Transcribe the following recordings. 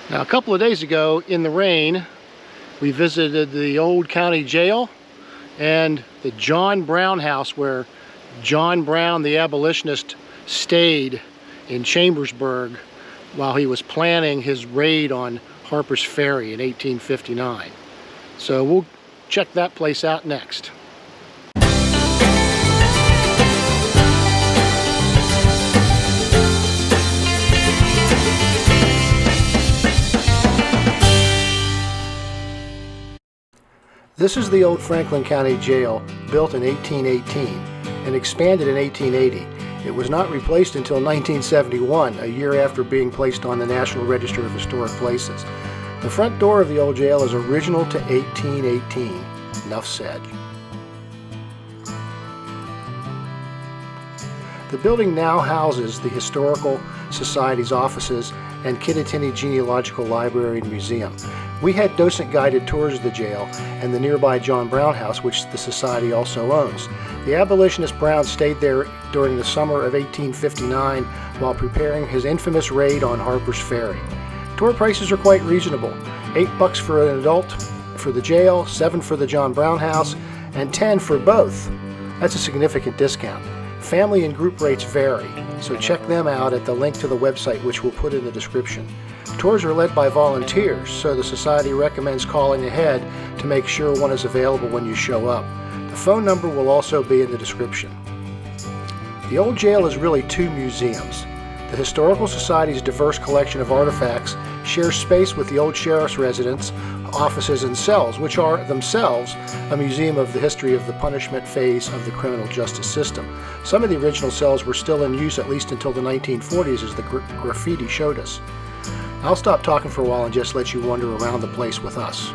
Now, a couple of days ago in the rain, we visited the old county jail and the John Brown house where John Brown, the abolitionist, stayed in Chambersburg while he was planning his raid on Harpers Ferry in 1859. So we'll check that place out next. This is the old Franklin County Jail, built in 1818 and expanded in 1880. It was not replaced until 1971, a year after being placed on the National Register of Historic Places. The front door of the old jail is original to 1818. Enough said. The building now houses the Historical Society's offices and Kittatinny Genealogical Library and Museum. We had docent-guided tours of the jail and the nearby John Brown house, which the Society also owns. The abolitionist Brown stayed there during the summer of 1859 while preparing his infamous raid on Harpers Ferry. Tour prices are quite reasonable. $8 for an adult for the jail, $7 for the John Brown house, and $10 for both. That's a significant discount. Family and group rates vary, so check them out at the link to the website, which we'll put in the description. Tours are led by volunteers, so the Society recommends calling ahead to make sure one is available when you show up. The phone number will also be in the description. The old jail is really two museums. The Historical Society's diverse collection of artifacts shares space with the old sheriff's residence, offices, and cells, which are themselves a museum of the history of the punishment phase of the criminal justice system. Some of the original cells were still in use at least until the 1940s, as the graffiti showed us. I'll stop talking for a while and just let you wander around the place with us.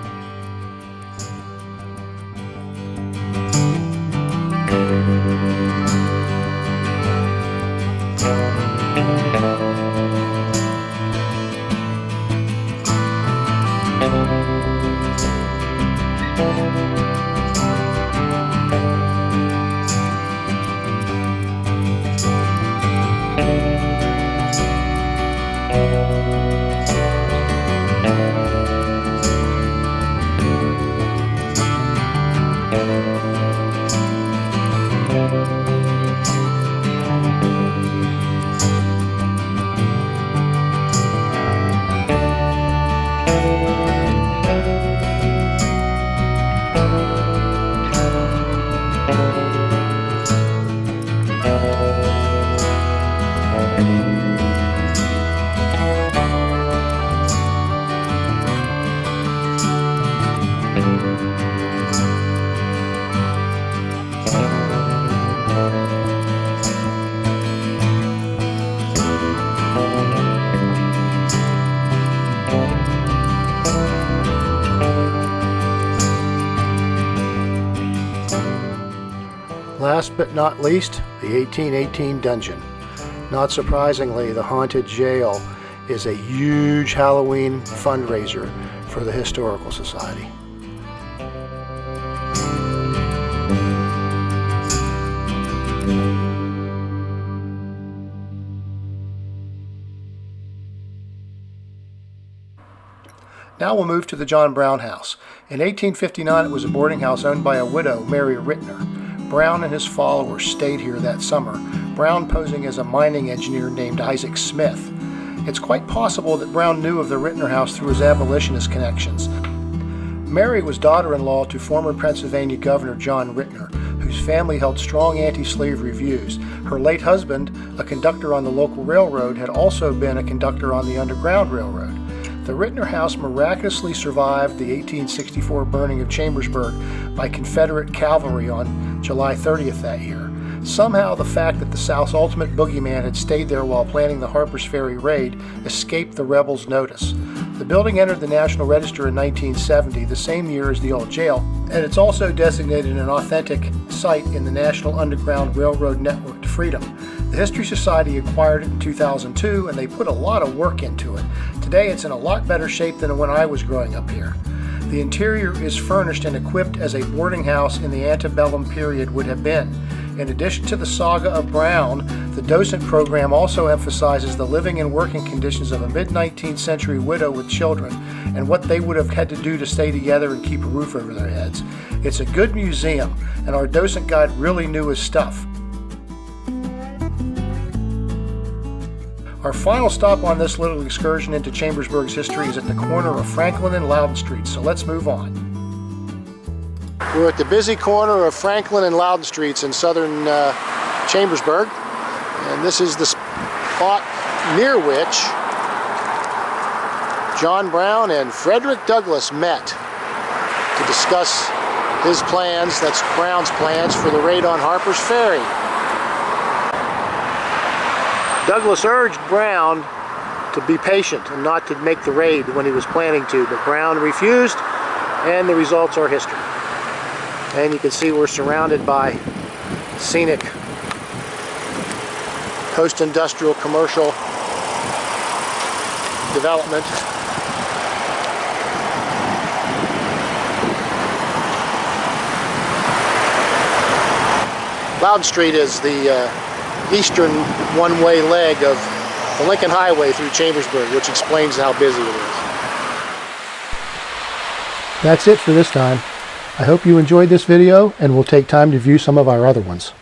Last but not least, the 1818 dungeon. Not surprisingly, the haunted jail is a huge Halloween fundraiser for the Historical Society. Now we'll move to the John Brown house. In 1859, it was a boarding house owned by a widow, Mary Rittner. Brown and his followers stayed here that summer, Brown posing as a mining engineer named Isaac Smith. It's quite possible that Brown knew of the Rittner house through his abolitionist connections. Mary was daughter-in-law to former Pennsylvania Governor John Rittner, whose family held strong anti-slavery views. Her late husband, a conductor on the local railroad, had also been a conductor on the Underground Railroad. The Rittner house miraculously survived the 1864 burning of Chambersburg by Confederate cavalry on July 30th that year. Somehow the fact that the South's ultimate boogeyman had stayed there while planning the Harpers Ferry raid escaped the rebels' notice. The building entered the National Register in 1970, the same year as the old jail, and it's also designated an authentic site in the National Underground Railroad Network to Freedom. The History Society acquired it in 2002, and they put a lot of work into it. Today it's in a lot better shape than when I was growing up here. The interior is furnished and equipped as a boarding house in the antebellum period would have been. In addition to the saga of Brown, the docent program also emphasizes the living and working conditions of a mid-19th century widow with children and what they would have had to do to stay together and keep a roof over their heads. It's a good museum, and our docent guide really knew his stuff. Our final stop on this little excursion into Chambersburg's history is at the corner of Franklin and Loudon Streets, so let's move on. We're at the busy corner of Franklin and Loudon Streets in southern Chambersburg, and this is the spot near which John Brown and Frederick Douglass met to discuss his plans, that's Brown's plans, for the raid on Harpers Ferry. Douglass urged Brown to be patient and not to make the raid when he was planning to, but Brown refused, and the results are history. And you can see we're surrounded by scenic post-industrial commercial development. Loudon Street is the eastern one-way leg of the Lincoln Highway through Chambersburg, which explains how busy it is. That's it for this time. I hope you enjoyed this video, and will take time to view some of our other ones.